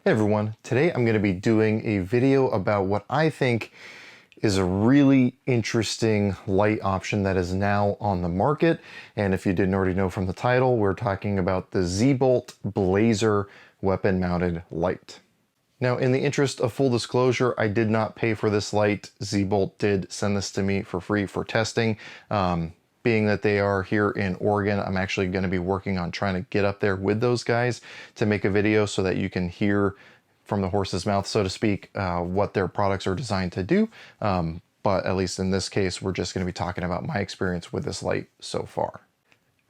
Hey everyone, today I'm going to be doing a video about what I think is a really interesting light option that is now on the market. And if you didn't already know from the title, we're talking about the Z-Bolt Blazer weapon mounted light. Now, in the interest of full disclosure, I did not pay for this light. Z-Bolt did send this to me for free for testing. Being that they are here in Oregon, I'm actually going to be working on trying to get up there with those guys to make a video so that you can hear from the horse's mouth, so to speak, what their products are designed to do. But at least in this case, we're just going to be talking about my experience with this light so far.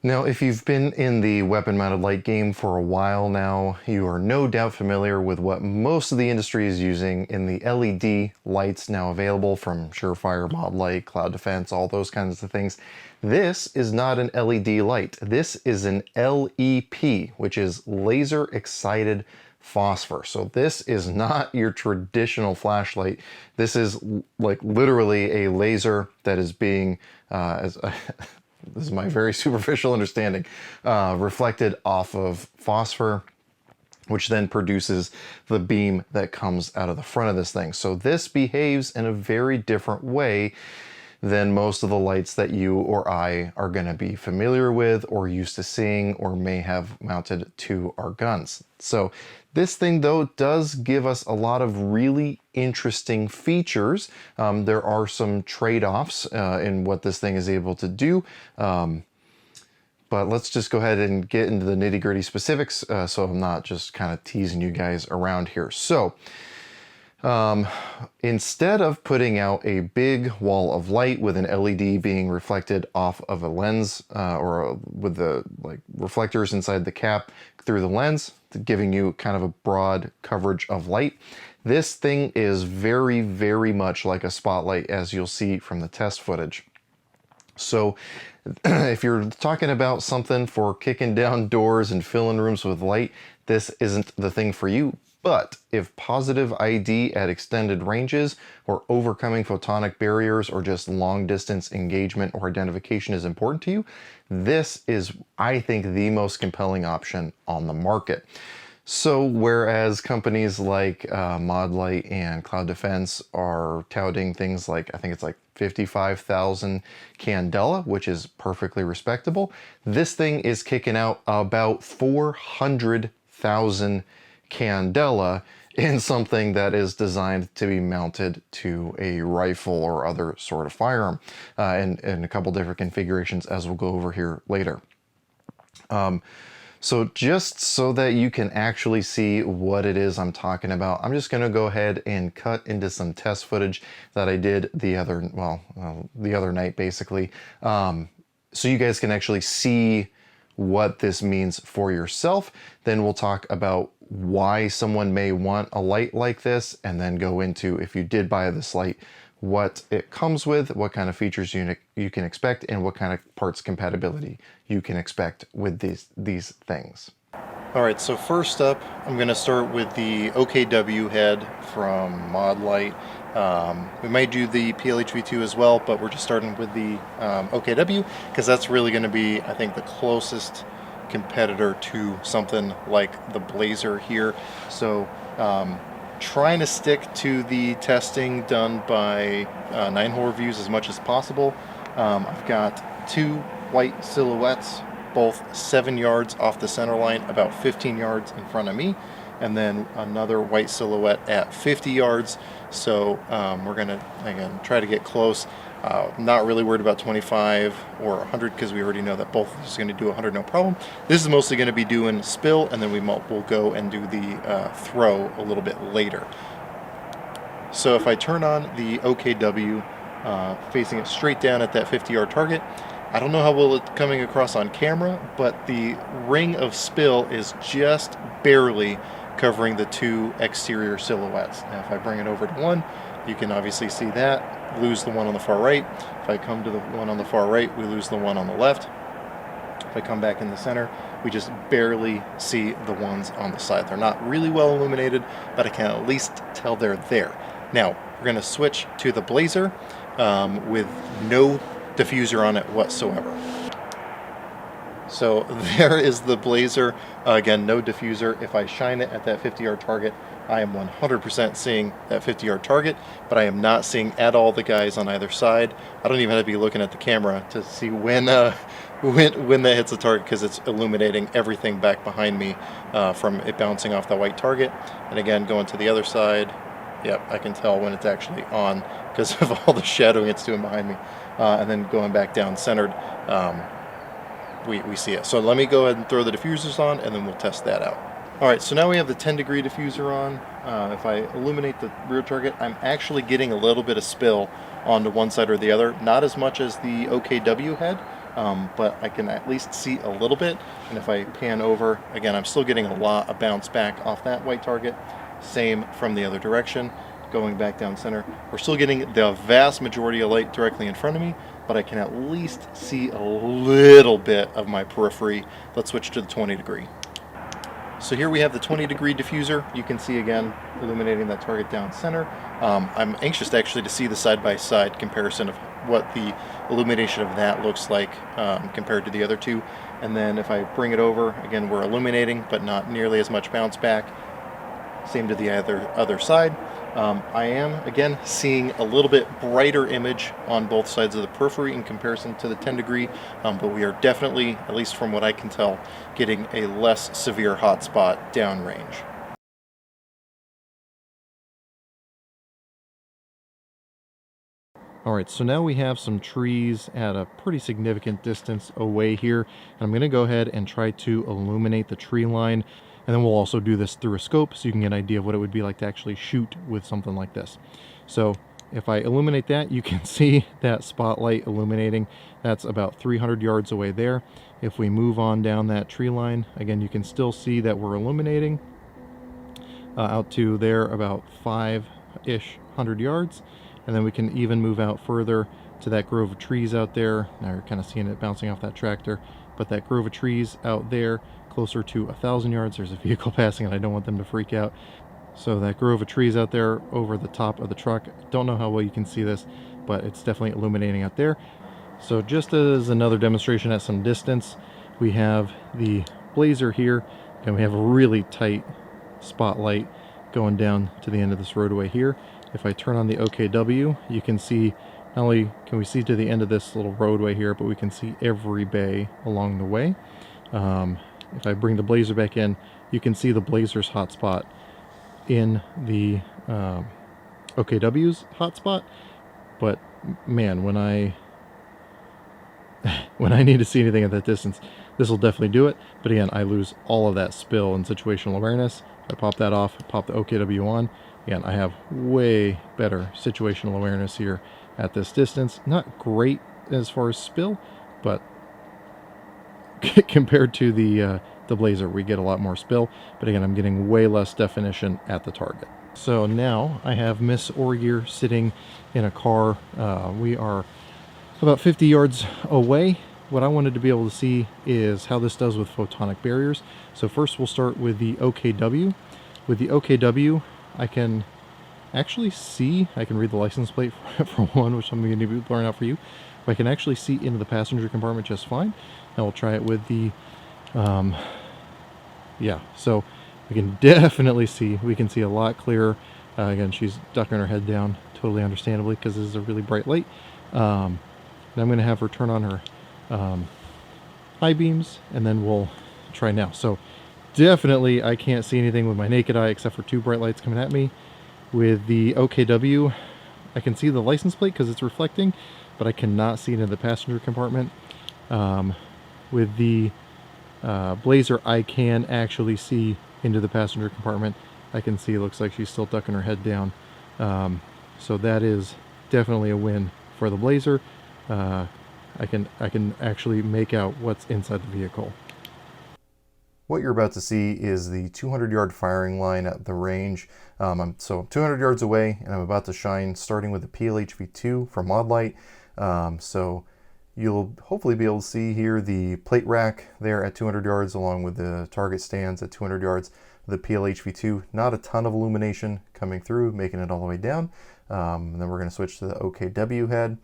Now, if you've been in the weapon-mounted light game for a while now, you are no doubt familiar with what most of the industry is using in the LED lights now available from Surefire, Mod Light, Cloud Defense, all those kinds of things. This is not an LED light. This is an LEP, which is laser excited phosphor. So this is not your traditional flashlight. This is like literally a laser that is being, this is my very superficial understanding, reflected off of phosphor, which then produces the beam that comes out of the front of this thing. So this behaves in a very different way than most of the lights that you or I are going to be familiar with or used to seeing or may have mounted to our guns. So this thing, though, does give us a lot of really interesting features. There are some trade-offs in what this thing is able to do. But let's just go ahead and get into the nitty-gritty specifics so I'm not just kind of teasing you guys around here. So instead of putting out a big wall of light with an LED being reflected off of a lens with the reflectors inside the cap through the lens, giving you kind of a broad coverage of light, this thing is very, very much like a spotlight, as you'll see from the test footage. So if you're talking about something for kicking down doors and filling rooms with light, this isn't the thing for you. But if positive ID at extended ranges or overcoming photonic barriers or just long distance engagement or identification is important to you, this is, I think, the most compelling option on the market. So whereas companies like Mod Light and Cloud Defense are touting things like, I think it's like 55,000 candela, which is perfectly respectable, this thing is kicking out about 400,000 candela in something that is designed to be mounted to a rifle or other sort of firearm and a couple different configurations, as we'll go over here later. So just so that you can actually see what it is I'm talking about, I'm just going to go ahead and cut into some test footage that I did the other night, basically, so you guys can actually see what this means for yourself. Then we'll talk about why someone may want a light like this, and then go into, if you did buy this light, what it comes with, what kind of features you can expect, and what kind of parts compatibility you can expect with these things. All right, so first up, I'm going to start with the OKW head from Mod Light. We might do the PLHV2 as well, but we're just starting with the OKW because that's really going to be, I think, the closest competitor to something like the Blazer here. So trying to stick to the testing done by 9-hole reviews as much as possible. I've got two white silhouettes, both 7 yards off the center line, about 15 yards in front of me, and then another white silhouette at 50 yards. So we're gonna, again, try to get close. Not really worried about 25 or 100 because we already know that both of us are going to do 100 no problem. This is mostly going to be doing spill, and then we'll go and do the throw a little bit later. So if I turn on the OKW, facing it straight down at that 50-yard target, I don't know how well it's coming across on camera, but the ring of spill is just barely covering the two exterior silhouettes. Now if I bring it over to one, you can obviously see that. Lose the one on the far right. If I come to the one on the far right, we lose the one on the left. If I come back in the center, we just barely see the ones on the side. They're not really well illuminated, but I can at least tell they're there. Now, we're going to switch to the Blazer with no diffuser on it whatsoever. So there is the Blazer. Again, no diffuser. If I shine it at that 50-yard target, I am 100% seeing that 50-yard target, but I am not seeing at all the guys on either side. I don't even have to be looking at the camera to see when that hits the target, because it's illuminating everything back behind me from it bouncing off the white target. And again, going to the other side, yep, I can tell when it's actually on because of all the shadowing it's doing behind me. And then going back down centered, we see it. So let me go ahead and throw the diffusers on, and then we'll test that out. All right, so now we have the 10-degree diffuser on. If I illuminate the rear target, I'm actually getting a little bit of spill onto one side or the other. Not as much as the OKW head, but I can at least see a little bit. And if I pan over, again, I'm still getting a lot of bounce back off that white target. Same from the other direction, going back down center. We're still getting the vast majority of light directly in front of me, but I can at least see a little bit of my periphery. Let's switch to the 20-degree. So here we have the 20-degree diffuser. You can see again illuminating that target down center. I'm anxious actually to see the side-by-side comparison of what the illumination of that looks like compared to the other two. And then if I bring it over, again, we're illuminating, but not nearly as much bounce back. Same to the other side. I am, again, seeing a little bit brighter image on both sides of the periphery in comparison to the 10-degree, but we are definitely, at least from what I can tell, getting a less severe hotspot downrange. Alright, so now we have some trees at a pretty significant distance away here, and I'm going to go ahead and try to illuminate the tree line. And then we'll also do this through a scope so you can get an idea of what it would be like to actually shoot with something like this. So if I illuminate that, you can see that spotlight illuminating. That's about 300 yards away there. If we move on down that tree line, again, you can still see that we're illuminating out to there about 5-ish hundred yards. And then we can even move out further to that grove of trees out there. Now you're kind of seeing it bouncing off that tractor, but that grove of trees out there, closer to 1,000 yards. There's a vehicle passing and I don't want them to freak out. So that grove of trees out there over the top of the truck, don't know how well you can see this, but it's definitely illuminating out there. So just as another demonstration at some distance, we have the Blazer here, and we have a really tight spotlight going down to the end of this roadway here. If I turn on the OKW, you can see, not only can we see to the end of this little roadway here, but we can see every bay along the way. If I bring the Blazer back in, you can see the Blazer's hotspot in the OKW's hotspot. But man, when I need to see anything at that distance, this will definitely do it. But again, I lose all of that spill and situational awareness. I pop that off, pop the OKW on. Again, I have way better situational awareness here at this distance. Not great as far as spill, but compared to the Blazer, we get a lot more spill, but again, I'm getting way less definition at the target. So now I have Miss OreGear sitting in a car. We are about 50 yards away. What I wanted to be able to see is how this does with photonic barriers. So first we'll start with the OKW. With the OKW, I can actually see, I can read the license plate for one, which I'm going to be blurring out for you. But I can actually see into the passenger compartment just fine. Now we'll try it with the, yeah, so we can definitely see, we can see a lot clearer. Again, she's ducking her head down, totally understandably, because this is a really bright light. And I'm going to have her turn on her high beams, and then we'll try now. So definitely I can't see anything with my naked eye except for two bright lights coming at me. With the OKW, I can see the license plate because it's reflecting, but I cannot see it in the passenger compartment. With the Blazer, I can actually see into the passenger compartment. I can see it looks like she's still ducking her head down. So that is definitely a win for the Blazer. I can actually make out what's inside the vehicle. What you're about to see is the 200-yard firing line at the range. So 200 yards away, and I'm about to shine, starting with the PLHV2 from Modlight. So you'll hopefully be able to see here the plate rack there at 200 yards, along with the target stands at 200 yards. The PLHV2, not a ton of illumination coming through, making it all the way down. And then we're going to switch to the OKW head.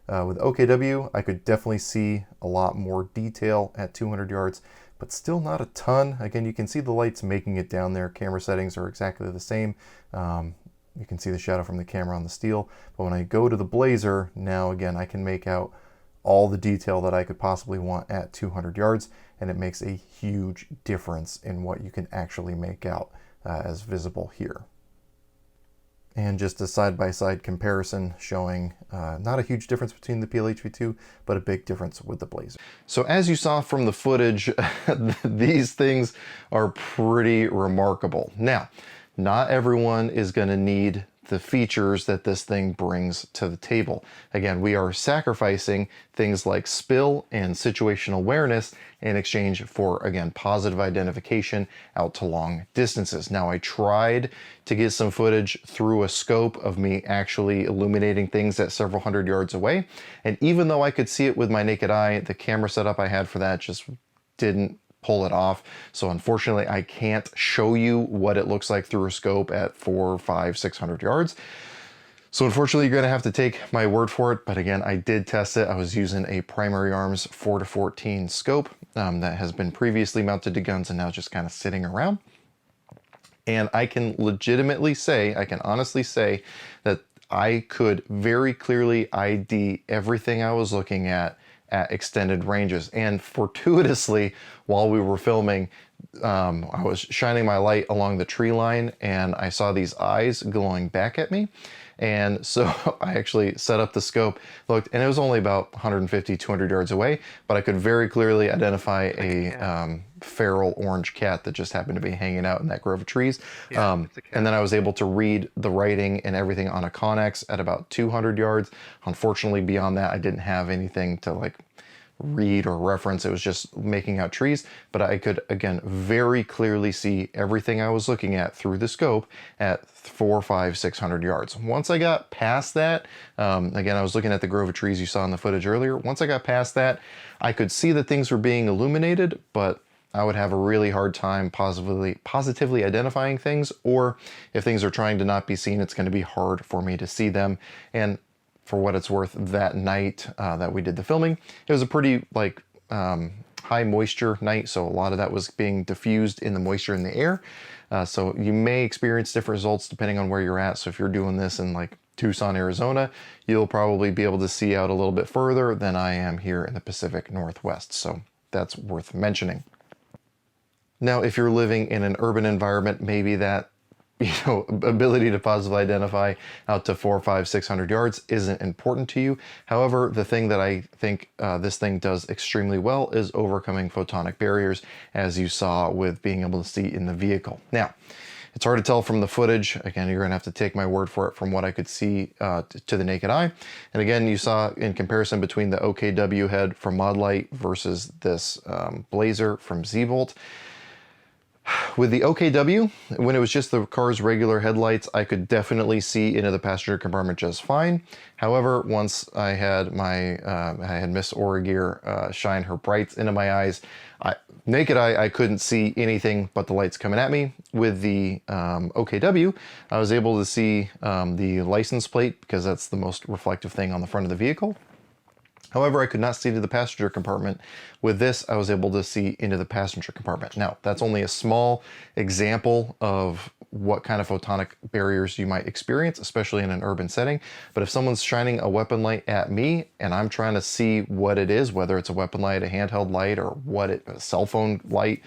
With OKW, I could definitely see a lot more detail at 200 yards, but still not a ton. Again, you can see the lights making it down there. Camera settings are exactly the same. You can see the shadow from the camera on the steel. But when I go to the Blazer, now again, I can make out all the detail that I could possibly want at 200 yards, and it makes a huge difference in what you can actually make out as visible here. And just a side-by-side comparison showing not a huge difference between the PLHV2, but a big difference with the Blazer. So as you saw from the footage, these things are pretty remarkable. Now, not everyone is going to need the features that this thing brings to the table. Again, we are sacrificing things like spill and situational awareness in exchange for, again, positive identification out to long distances. Now, I tried to get some footage through a scope of me actually illuminating things at several hundred yards away. And even though I could see it with my naked eye, the camera setup I had for that just didn't pull it off. So unfortunately, I can't show you what it looks like through a scope at 400, 500, 600 yards. So unfortunately, you're going to have to take my word for it. But again, I did test it. I was using a Primary Arms 4-14 scope that has been previously mounted to guns and now just kind of sitting around. And I can legitimately say, I can honestly say that I could very clearly ID everything I was looking at extended ranges. And fortuitously, while we were filming, I was shining my light along the tree line and I saw these eyes glowing back at me. And so I actually set up the scope, looked, and it was only about 150, 200 yards away, but I could very clearly identify a feral orange cat that just happened to be hanging out in that grove of trees. And then I was able to read the writing and everything on a Connex at about 200 yards. Unfortunately, beyond that, I didn't have anything to like read or reference. It was just making out trees, but I could again very clearly see everything I was looking at through the scope at 400, 500, 600 yards. Once I got past that, again, I was looking at the grove of trees you saw in the footage earlier. Once I got past that, I could see that things were being illuminated, but I would have a really hard time positively identifying things, or if things are trying to not be seen, it's going to be hard for me to see them. And for what it's worth, that night that we did the filming, it was a pretty like high moisture night, so a lot of that was being diffused in the moisture in the air. So you may experience different results depending on where you're at. So if you're doing this in like Tucson, Arizona, you'll probably be able to see out a little bit further than I am here in the Pacific Northwest. So that's worth mentioning. Now, if you're living in an urban environment, maybe that ability to positively identify out to 400, 500, 600 yards isn't important to you. However, the thing that I think this thing does extremely well is overcoming photonic barriers, as you saw with being able to see in the vehicle. Now, it's hard to tell from the footage. Again, you're gonna have to take my word for it from what I could see to the naked eye. And again, you saw in comparison between the OKW head from Modlite versus this Blazer from Z-Volt. With the OKW, when it was just the car's regular headlights, I could definitely see into the passenger compartment just fine. However, once I had Miss OreGear shine her brights into my eyes, naked eye, I couldn't see anything but the lights coming at me. With the OKW, I was able to see the license plate because that's the most reflective thing on the front of the vehicle. However, I could not see to the passenger compartment. With this, I was able to see into the passenger compartment. Now, that's only a small example of what kind of photonic barriers you might experience, especially in an urban setting. But if someone's shining a weapon light at me and I'm trying to see what it is, whether it's a weapon light, a handheld light, or a cell phone light,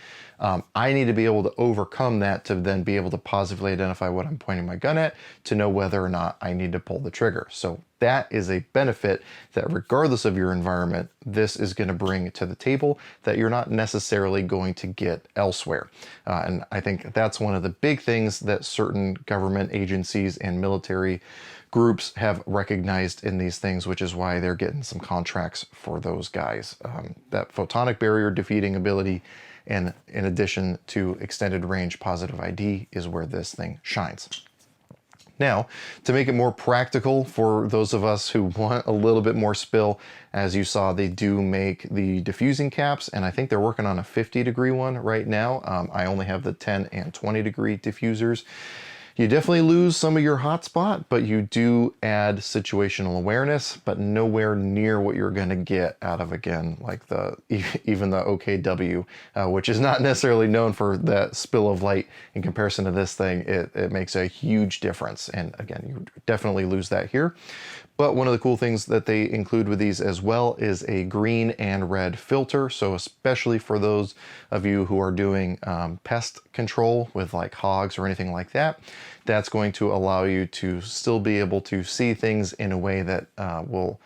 I need to be able to overcome that to then be able to positively identify what I'm pointing my gun at to know whether or not I need to pull the trigger. So that is a benefit that regardless of your environment, this is going to bring to the table that you're not necessarily going to get elsewhere. And I think that's one of the big things that certain government agencies and military groups have recognized in these things, which is why they're getting some contracts for those guys. That photonic barrier defeating ability, and in addition to extended range positive ID, is where this thing shines. Now, to make it more practical for those of us who want a little bit more spill, as you saw, they do make the diffusing caps, and I think they're working on a 50-degree one right now. I only have the 10 and 20-degree diffusers. You definitely lose some of your hotspot, but you do add situational awareness, but nowhere near what you're going to get out of, again, like even the OKW, which is not necessarily known for that spill of light. In comparison to this thing, it makes a huge difference. And again, you definitely lose that here. But one of the cool things that they include with these as well is a green and red filter. So especially for those of you who are doing pest control with like hogs or anything like that, that's going to allow you to still be able to see things in a way that will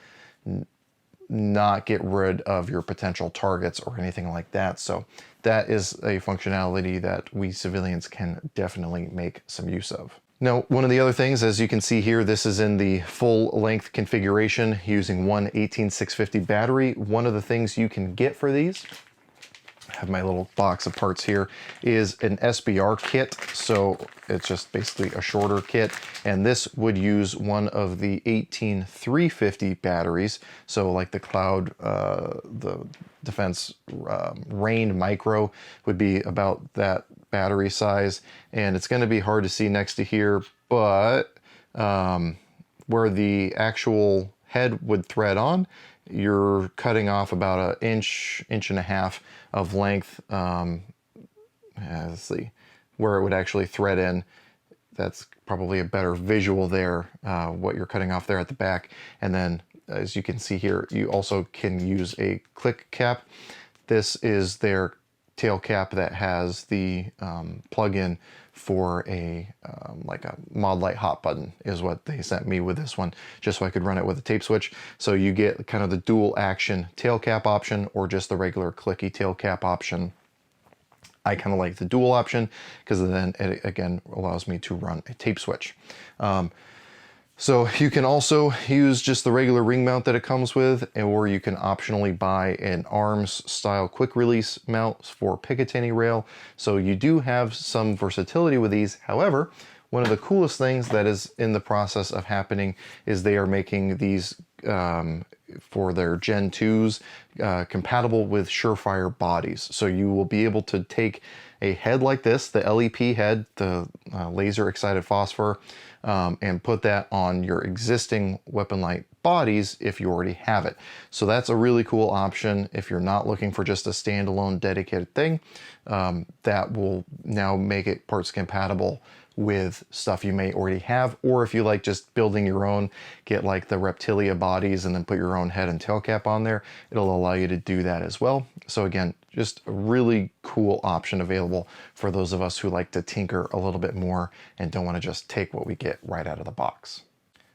not get rid of your potential targets or anything like that. So that is a functionality that we civilians can definitely make some use of. Now, one of the other things, as you can see here, this is in the full length configuration using one 18650 battery. One of the things you can get for these, I have my little box of parts here, is an SBR kit. So it's just basically a shorter kit. And this would use one of the 18350 batteries. So like the Cloud, the Defense Rain Micro would be about that battery size. And it's going to be hard to see next to here, but where the actual head would thread on, you're cutting off about an inch and a half of length. Let's see where it would actually thread in. That's probably a better visual there, what you're cutting off there at the back. And then as you can see here, you also can use a click cap. This is their tail cap that has the plug-in for a like a mod light hot button is what they sent me with this one, just so I could run it with a tape switch. So you get kind of the dual action tail cap option or just the regular clicky tail cap option. I kind of like the dual option because then it again allows me to run a tape switch. So you can also use just the regular ring mount that it comes with, or you can optionally buy an ARMS style quick release mount for Picatinny rail. So you do have some versatility with these. However, one of the coolest things that is in the process of happening is they are making these for their Gen 2s compatible with Surefire bodies. So you will be able to take a head like this, the LEP head, the laser excited phosphor, and put that on your existing weapon light bodies if you already have it. So that's a really cool option if you're not looking for just a standalone dedicated thing. That will now make it parts compatible with stuff you may already have, or if you like just building your own, get like the Reptilia bodies and then put your own head and tail cap on there, it'll allow you to do that as well. So again, just a really cool option available for those of us who like to tinker a little bit more and don't want to just take what we get right out of the box.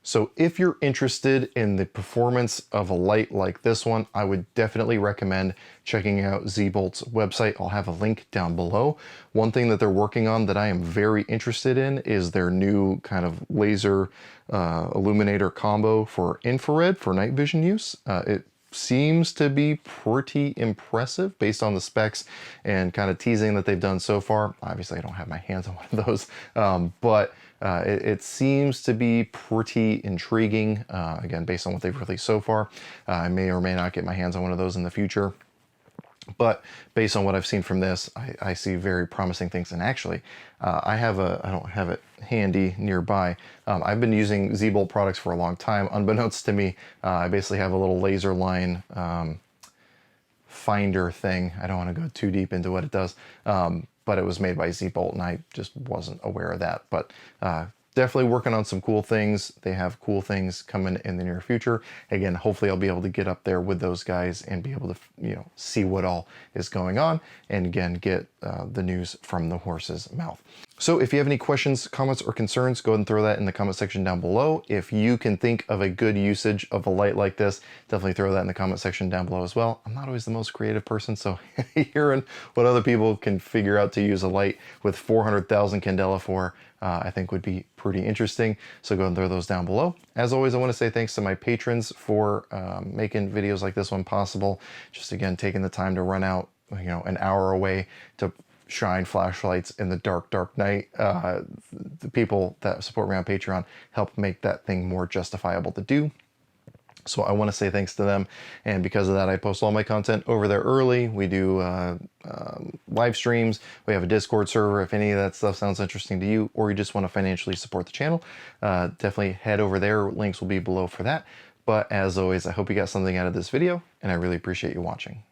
So if you're interested in the performance of a light like this one, I would definitely recommend checking out Z-Bolt's website. I'll have a link down below. One thing that they're working on that I am very interested in is their new kind of laser illuminator combo for infrared for night vision use. It seems to be pretty impressive based on the specs and kind of teasing that they've done so far. Obviously, I don't have my hands on one of those, but it seems to be pretty intriguing, again, based on what they've released so far. I may or may not get my hands on one of those in the future. But based on what I've seen from this, I see very promising things. And actually, I don't have it handy nearby. I've been using Z-Bolt products for a long time. Unbeknownst to me, I basically have a little laser line finder thing. I don't want to go too deep into what it does. But it was made by Z-Bolt and I just wasn't aware of that. But definitely working on some cool things. They have cool things coming in the near future. Again, hopefully I'll be able to get up there with those guys and be able to, see what all is going on and again, get the news from the horse's mouth. So if you have any questions, comments, or concerns, go ahead and throw that in the comment section down below. If you can think of a good usage of a light like this, definitely throw that in the comment section down below as well. I'm not always the most creative person, so hearing what other people can figure out to use a light with 400,000 candela for, I think would be pretty interesting. So go ahead and throw those down below. As always, I want to say thanks to my patrons for making videos like this one possible. Just again, taking the time to run out, an hour away to shine flashlights in the dark night. The people that support me on Patreon help make that thing more justifiable to do. So I want to say thanks to them. And because of that, I post all my content over there early. We do live streams. We have a Discord server. If any of that stuff sounds interesting to you, or you just want to financially support the channel, definitely head over there. Links will be below for that. But as always, I hope you got something out of this video, and I really appreciate you watching.